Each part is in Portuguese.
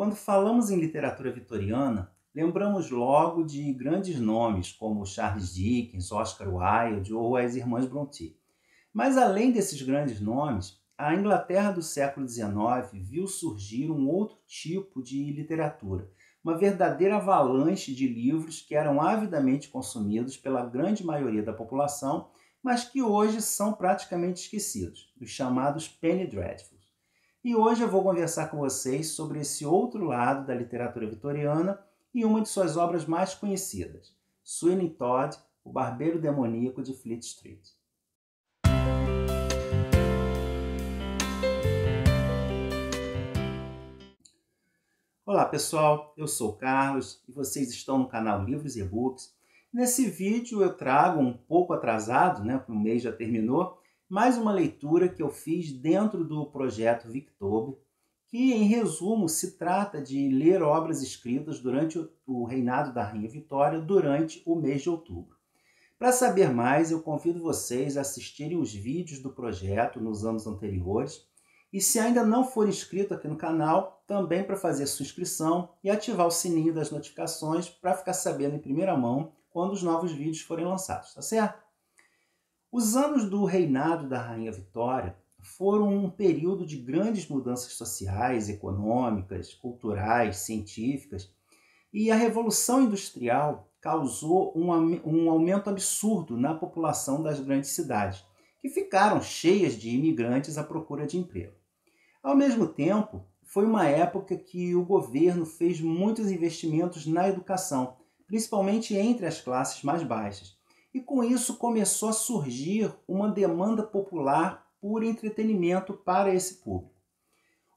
Quando falamos em literatura vitoriana, lembramos logo de grandes nomes como Charles Dickens, Oscar Wilde ou as Irmãs Brontë. Mas além desses grandes nomes, a Inglaterra do século XIX viu surgir um outro tipo de literatura, uma verdadeira avalanche de livros que eram avidamente consumidos pela grande maioria da população, mas que hoje são praticamente esquecidos, os chamados Penny Dreadfuls. E hoje eu vou conversar com vocês sobre esse outro lado da literatura vitoriana e uma de suas obras mais conhecidas, Sweeney Todd, o Barbeiro Demoníaco de Fleet Street. Olá pessoal, eu sou o Carlos e vocês estão no canal Livros e E-Books. Nesse vídeo eu trago um pouco atrasado, porque o mês já terminou, mais uma leitura que eu fiz dentro do projeto Victober, que em resumo se trata de ler obras escritas durante o reinado da Rainha Vitória durante o mês de outubro. Para saber mais, eu convido vocês a assistirem os vídeos do projeto nos anos anteriores e se ainda não for inscrito aqui no canal, também para fazer sua inscrição e ativar o sininho das notificações para ficar sabendo em primeira mão quando os novos vídeos forem lançados, tá certo? Os anos do reinado da Rainha Vitória foram um período de grandes mudanças sociais, econômicas, culturais, científicas, e a Revolução Industrial causou um aumento absurdo na população das grandes cidades, que ficaram cheias de imigrantes à procura de emprego. Ao mesmo tempo, foi uma época que o governo fez muitos investimentos na educação, principalmente entre as classes mais baixas. E com isso começou a surgir uma demanda popular por entretenimento para esse público.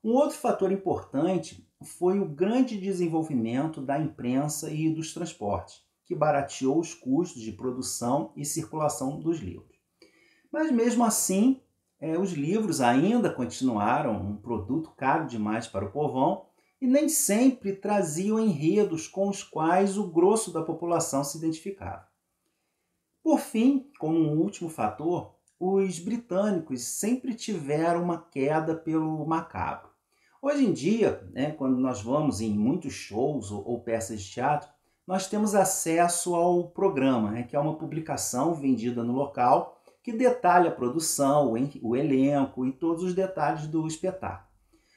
Um outro fator importante foi o grande desenvolvimento da imprensa e dos transportes, que barateou os custos de produção e circulação dos livros. Mas mesmo assim, os livros ainda continuaram um produto caro demais para o povão e nem sempre traziam enredos com os quais o grosso da população se identificava. Por fim, como um último fator, os britânicos sempre tiveram uma queda pelo macabro. Hoje em dia, quando nós vamos em muitos shows ou peças de teatro, nós temos acesso ao programa, que é uma publicação vendida no local que detalha a produção, o elenco e todos os detalhes do espetáculo.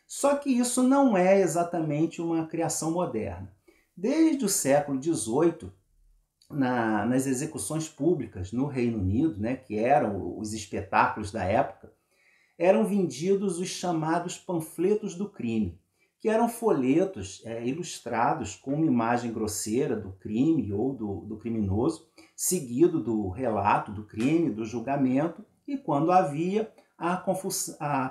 Só que isso não é exatamente uma criação moderna. Desde o século XVIII, nas execuções públicas no Reino Unido, que eram os espetáculos da época, eram vendidos os chamados panfletos do crime, que eram folhetos ilustrados com uma imagem grosseira do crime ou do criminoso, seguido do relato do crime, do julgamento e, quando havia, a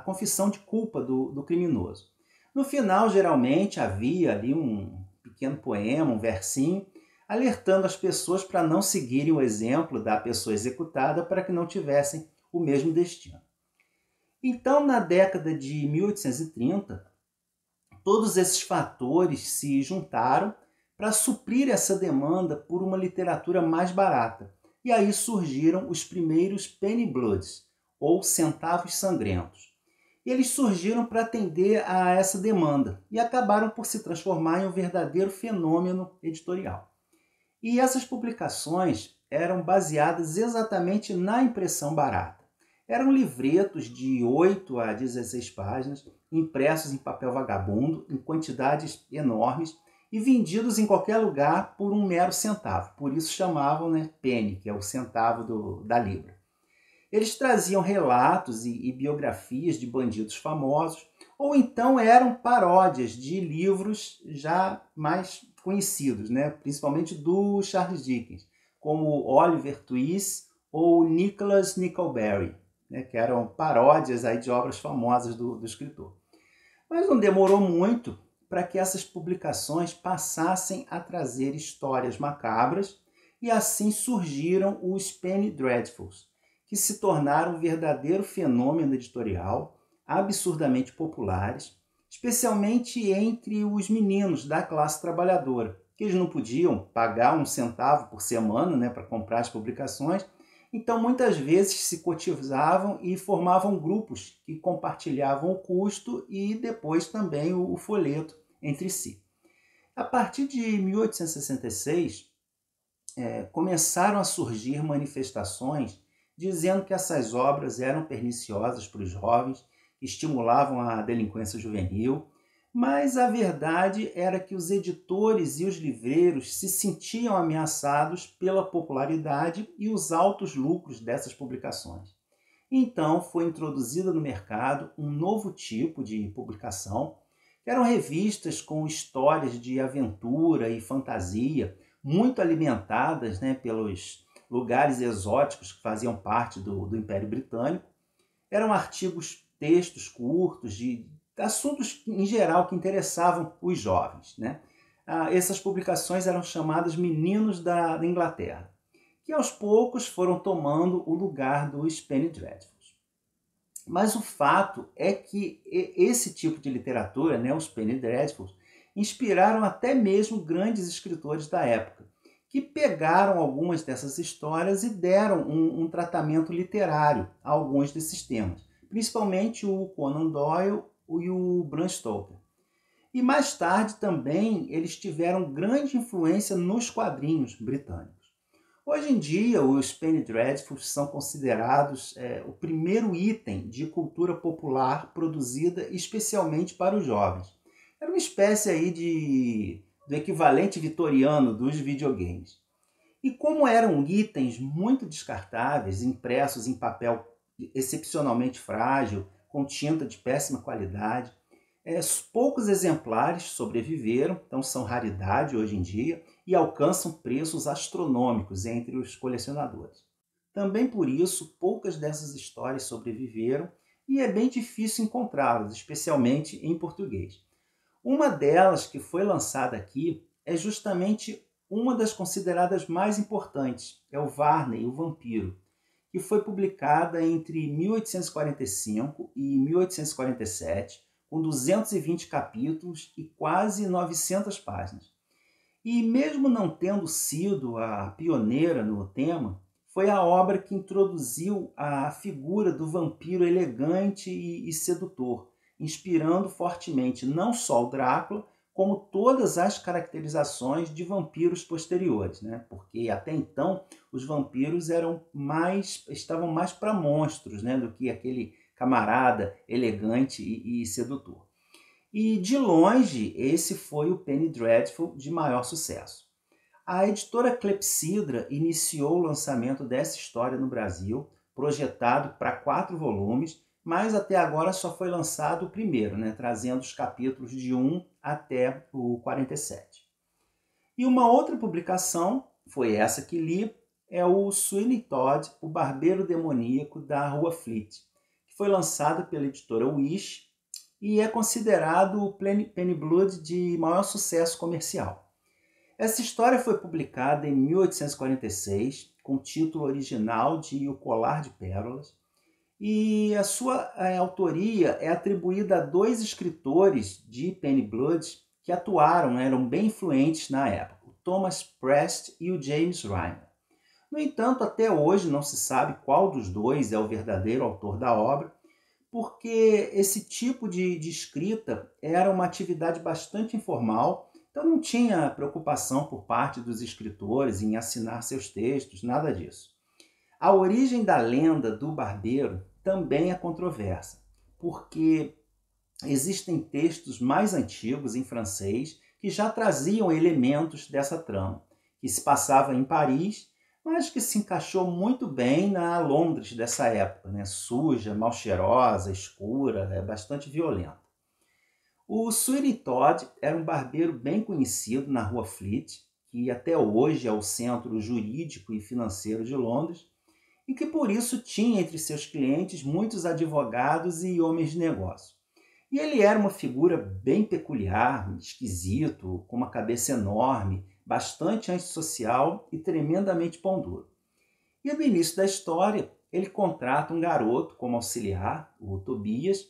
confissão de culpa do criminoso. No final, geralmente, havia ali um pequeno poema, um versinho, alertando as pessoas para não seguirem o exemplo da pessoa executada para que não tivessem o mesmo destino. Então, na década de 1830, todos esses fatores se juntaram para suprir essa demanda por uma literatura mais barata. E aí surgiram os primeiros penny bloods, ou centavos sangrentos. E eles surgiram para atender a essa demanda e acabaram por se transformar em um verdadeiro fenômeno editorial. E essas publicações eram baseadas exatamente na impressão barata. Eram livretos de 8 a 16 páginas, impressos em papel vagabundo, em quantidades enormes, e vendidos em qualquer lugar por um mero centavo. Por isso chamavam penny, que é o centavo da libra. Eles traziam relatos e biografias de bandidos famosos, ou então eram paródias de livros já mais conhecidos, principalmente do Charles Dickens, como Oliver Twist ou Nicholas Nickleby, que eram paródias de obras famosas do escritor. Mas não demorou muito para que essas publicações passassem a trazer histórias macabras e assim surgiram os Penny Dreadfuls, que se tornaram um verdadeiro fenômeno editorial, absurdamente populares, especialmente entre os meninos da classe trabalhadora, que eles não podiam pagar um centavo por semana para comprar as publicações. Então, muitas vezes se cotizavam e formavam grupos que compartilhavam o custo e depois também o folheto entre si. A partir de 1866, começaram a surgir manifestações dizendo que essas obras eram perniciosas para os jovens, estimulavam a delinquência juvenil, mas a verdade era que os editores e os livreiros se sentiam ameaçados pela popularidade e os altos lucros dessas publicações. Então foi introduzida no mercado um novo tipo de publicação, que eram revistas com histórias de aventura e fantasia, muito alimentadas, pelos lugares exóticos que faziam parte do Império Britânico. Eram artigos, textos curtos de assuntos em geral que interessavam os jovens. Essas publicações eram chamadas Meninos da Inglaterra, que aos poucos foram tomando o lugar dos Penny Dreadfuls. Mas o fato é que esse tipo de literatura, os Penny Dreadfuls, inspiraram até mesmo grandes escritores da época, que pegaram algumas dessas histórias e deram um tratamento literário a alguns desses temas, principalmente o Conan Doyle e o Bram Stoker. E mais tarde também eles tiveram grande influência nos quadrinhos britânicos. Hoje em dia, os Penny Dreadfuls são considerados o primeiro item de cultura popular produzida especialmente para os jovens. Era uma espécie aí do equivalente vitoriano dos videogames. E como eram itens muito descartáveis, impressos em papel excepcionalmente frágil, com tinta de péssima qualidade, poucos exemplares sobreviveram, então são raridade hoje em dia e alcançam preços astronômicos entre os colecionadores. Também por isso, poucas dessas histórias sobreviveram e é bem difícil encontrá-las, especialmente em português. Uma delas que foi lançada aqui é justamente uma das consideradas mais importantes, é o Varney, o Vampiro, que foi publicada entre 1845 e 1847, com 220 capítulos e quase 900 páginas. E mesmo não tendo sido a pioneira no tema, foi a obra que introduziu a figura do vampiro elegante e sedutor, inspirando fortemente não só o Drácula, como todas as caracterizações de vampiros posteriores, porque até então os vampiros estavam mais para monstros, do que aquele camarada elegante e sedutor. E de longe, esse foi o Penny Dreadful de maior sucesso. A editora Clepsydra iniciou o lançamento dessa história no Brasil, projetado para 4 volumes, mas até agora só foi lançado o primeiro, trazendo os capítulos de 1 até o 47. E uma outra publicação, foi essa que li, é o Sweeney Todd, o Barbeiro Demoníaco da Rua Fleet, que foi lançado pela editora Wish e é considerado o Penny Blood de maior sucesso comercial. Essa história foi publicada em 1846, com o título original de O Colar de Pérolas, e a sua autoria é atribuída a 2 escritores de Penny Blood que atuaram, eram bem influentes na época, o Thomas Prest e o James Riner. No entanto, até hoje não se sabe qual dos dois é o verdadeiro autor da obra, porque esse tipo de escrita era uma atividade bastante informal, então não tinha preocupação por parte dos escritores em assinar seus textos, nada disso. A origem da lenda do barbeiro também é controversa, porque existem textos mais antigos em francês que já traziam elementos dessa trama, que se passava em Paris, mas que se encaixou muito bem na Londres dessa época, suja, mal cheirosa, escura, bastante violenta. O Sweeney Todd era um barbeiro bem conhecido na Rua Fleet, que até hoje é o centro jurídico e financeiro de Londres, e que por isso tinha entre seus clientes muitos advogados e homens de negócio. E ele era uma figura bem peculiar, esquisito, com uma cabeça enorme, bastante antissocial e tremendamente pão duro. E no início da história, ele contrata um garoto como auxiliar, o Tobias,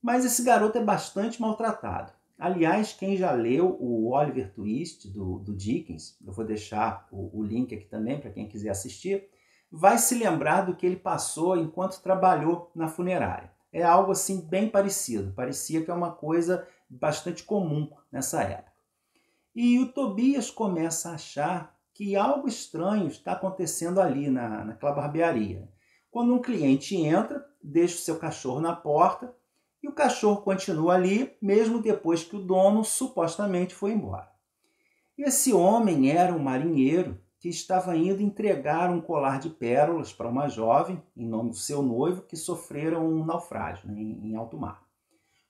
mas esse garoto é bastante maltratado. Aliás, quem já leu o Oliver Twist do Dickens, eu vou deixar o link aqui também para quem quiser assistir, vai se lembrar do que ele passou enquanto trabalhou na funerária. É algo assim bem parecido, parecia que é uma coisa bastante comum nessa época. E o Tobias começa a achar que algo estranho está acontecendo ali naquela barbearia. Quando um cliente entra, deixa o seu cachorro na porta e o cachorro continua ali, mesmo depois que o dono supostamente foi embora. Esse homem era um marinheiro que estava indo entregar um colar de pérolas para uma jovem, em nome do seu noivo, que sofreram um naufrágio em alto mar.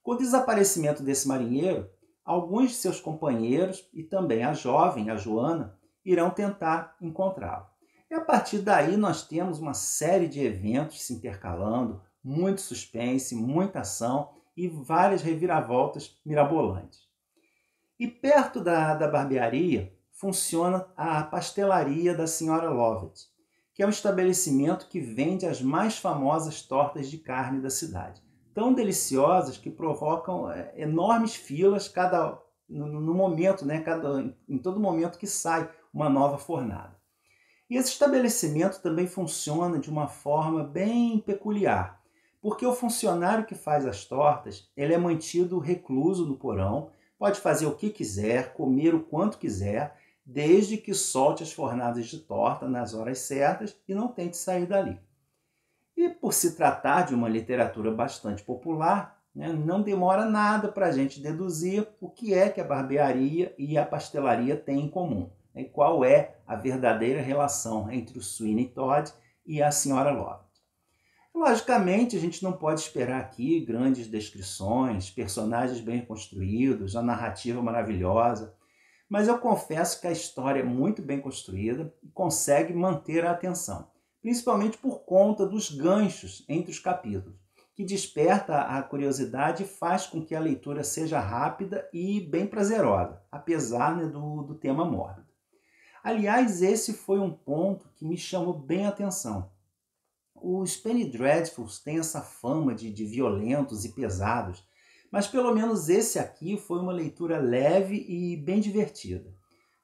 Com o desaparecimento desse marinheiro, alguns de seus companheiros e também a jovem, a Joana, irão tentar encontrá-lo. E a partir daí nós temos uma série de eventos se intercalando, muito suspense, muita ação e várias reviravoltas mirabolantes. E perto da barbearia funciona a pastelaria da Senhora Lovett, que é um estabelecimento que vende as mais famosas tortas de carne da cidade. Tão deliciosas que provocam enormes filas no momento, né, em todo momento que sai uma nova fornada. E esse estabelecimento também funciona de uma forma bem peculiar, porque o funcionário que faz as tortas, ele é mantido recluso no porão, pode fazer o que quiser, comer o quanto quiser, desde que solte as fornadas de torta nas horas certas e não tente sair dali. E por se tratar de uma literatura bastante popular, né, não demora nada para a gente deduzir o que é que a barbearia e a pastelaria têm em comum, né, qual é a verdadeira relação entre o Sweeney Todd e a Senhora Lovett. Logicamente, a gente não pode esperar aqui grandes descrições, personagens bem construídos, a narrativa maravilhosa, mas eu confesso que a história é muito bem construída e consegue manter a atenção, principalmente por conta dos ganchos entre os capítulos, que desperta a curiosidade e faz com que a leitura seja rápida e bem prazerosa, apesar, né, do tema mórbido. Aliás, esse foi um ponto que me chamou bem a atenção. Os Penny Dreadfuls têm essa fama de violentos e pesados, mas pelo menos esse aqui foi uma leitura leve e bem divertida.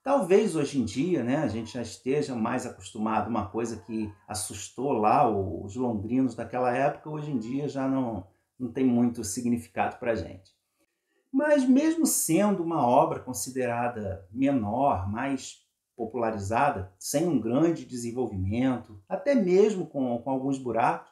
Talvez hoje em dia, né, a gente já esteja mais acostumado a uma coisa que assustou lá os londrinos daquela época, hoje em dia já não tem muito significado para a gente. Mas mesmo sendo uma obra considerada menor, mais popularizada, sem um grande desenvolvimento, até mesmo com alguns buracos,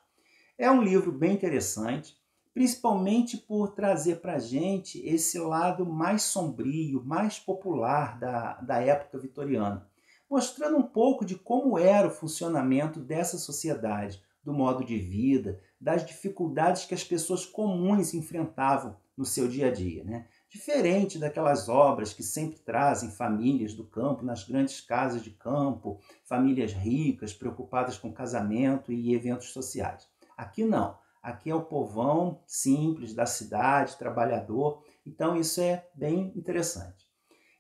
é um livro bem interessante, principalmente por trazer para a gente esse lado mais sombrio, mais popular da época vitoriana, mostrando um pouco de como era o funcionamento dessa sociedade, do modo de vida, das dificuldades que as pessoas comuns enfrentavam no seu dia a dia, né? Diferente daquelas obras que sempre trazem famílias do campo nas grandes casas de campo, famílias ricas, preocupadas com casamento e eventos sociais. Aqui não. Aqui é o povão simples da cidade, trabalhador, então isso é bem interessante.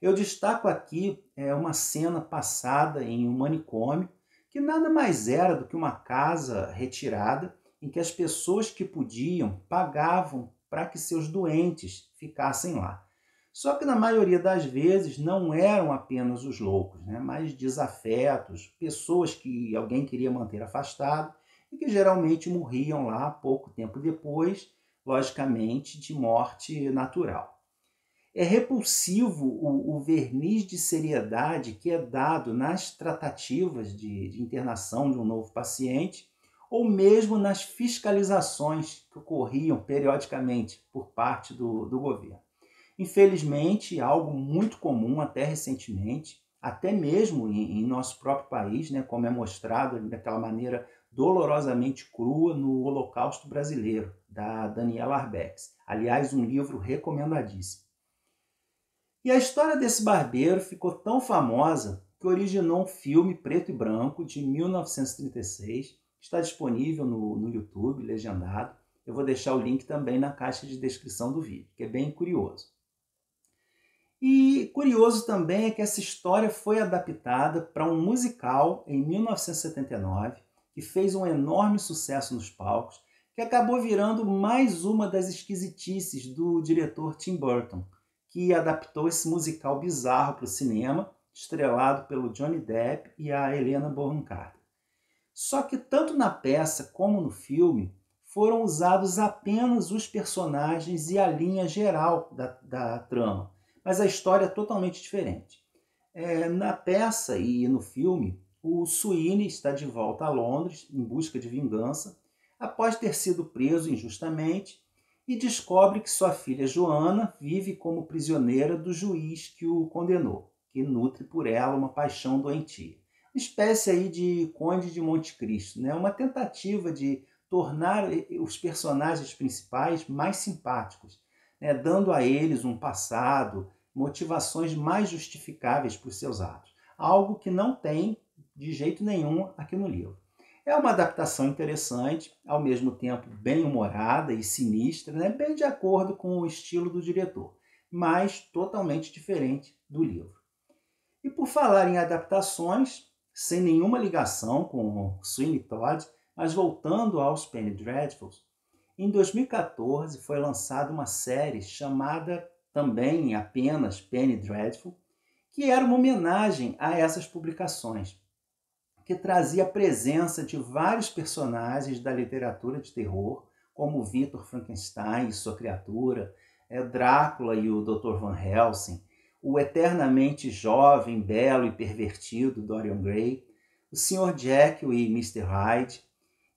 Eu destaco aqui uma cena passada em um manicômio, que nada mais era do que uma casa retirada, em que as pessoas que podiam pagavam para que seus doentes ficassem lá. Só que na maioria das vezes não eram apenas os loucos, né? Mas desafetos, pessoas que alguém queria manter afastado e que geralmente morriam lá pouco tempo depois, logicamente de morte natural. É repulsivo o verniz de seriedade que é dado nas tratativas de internação de um novo paciente, ou mesmo nas fiscalizações que ocorriam periodicamente por parte do governo. Infelizmente, algo muito comum até recentemente, até mesmo em nosso próprio país, né, como é mostrado daquela maneira dolorosamente crua no Holocausto Brasileiro, da Daniela Arbex. Aliás, um livro recomendadíssimo. E a história desse barbeiro ficou tão famosa que originou um filme preto e branco de 1936, está disponível no YouTube, legendado. Eu vou deixar o link também na caixa de descrição do vídeo, que é bem curioso. E curioso também é que essa história foi adaptada para um musical em 1979, que fez um enorme sucesso nos palcos, que acabou virando mais uma das esquisitices do diretor Tim Burton, que adaptou esse musical bizarro para o cinema, estrelado pelo Johnny Depp e a Helena Bonham Carter. Só que tanto na peça como no filme, foram usados apenas os personagens e a linha geral da trama, mas a história é totalmente diferente. Na peça e no filme, o Sweeney está de volta a Londres em busca de vingança, após ter sido preso injustamente, e descobre que sua filha Joana vive como prisioneira do juiz que o condenou, que nutre por ela uma paixão doentia. Uma espécie aí de Conde de Monte Cristo, né? Uma tentativa de tornar os personagens principais mais simpáticos, né? Dando a eles um passado, motivações mais justificáveis por seus atos. Algo que não tem de jeito nenhum aqui no livro. É uma adaptação interessante, ao mesmo tempo bem humorada e sinistra, né? Bem de acordo com o estilo do diretor, mas totalmente diferente do livro. E por falar em adaptações, sem nenhuma ligação com Sweeney Todd, mas voltando aos Penny Dreadfuls, em 2014 foi lançada uma série chamada também apenas Penny Dreadful, que era uma homenagem a essas publicações, que trazia a presença de vários personagens da literatura de terror, como Victor Frankenstein e sua criatura, Drácula e o Dr. Van Helsing, o eternamente jovem, belo e pervertido Dorian Gray, o Sr. Jekyll e Mr. Hyde,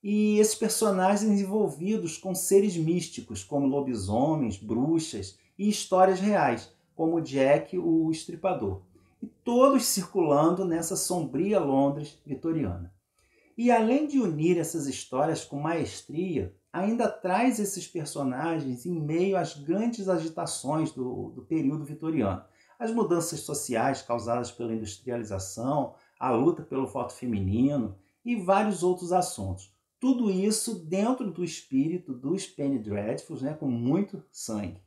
e esses personagens envolvidos com seres místicos, como lobisomens, bruxas e histórias reais, como Jack, o Estripador, e todos circulando nessa sombria Londres vitoriana. E além de unir essas histórias com maestria, ainda traz esses personagens em meio às grandes agitações do período vitoriano. As mudanças sociais causadas pela industrialização, a luta pelo voto feminino e vários outros assuntos. Tudo isso dentro do espírito dos Penny Dreadfuls, né, com muito sangue.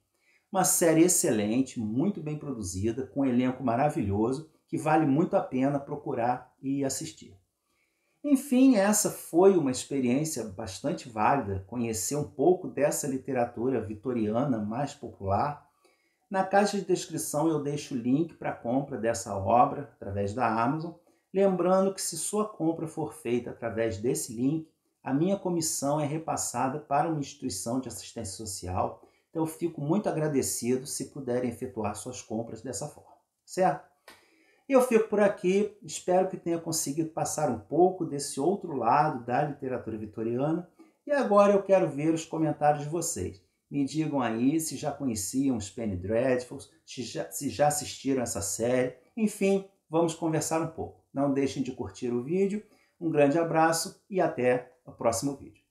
Uma série excelente, muito bem produzida, com um elenco maravilhoso, que vale muito a pena procurar e assistir. Enfim, essa foi uma experiência bastante válida, conhecer um pouco dessa literatura vitoriana mais popular. Na caixa de descrição eu deixo o link para a compra dessa obra através da Amazon, lembrando que se sua compra for feita através desse link, a minha comissão é repassada para uma instituição de assistência social, então eu fico muito agradecido se puderem efetuar suas compras dessa forma, certo? Eu fico por aqui, espero que tenha conseguido passar um pouco desse outro lado da literatura vitoriana, e agora eu quero ver os comentários de vocês. Me digam aí se já conheciam os Penny Dreadfuls, se já assistiram essa série, enfim, vamos conversar um pouco. Não deixem de curtir o vídeo, um grande abraço e até o próximo vídeo.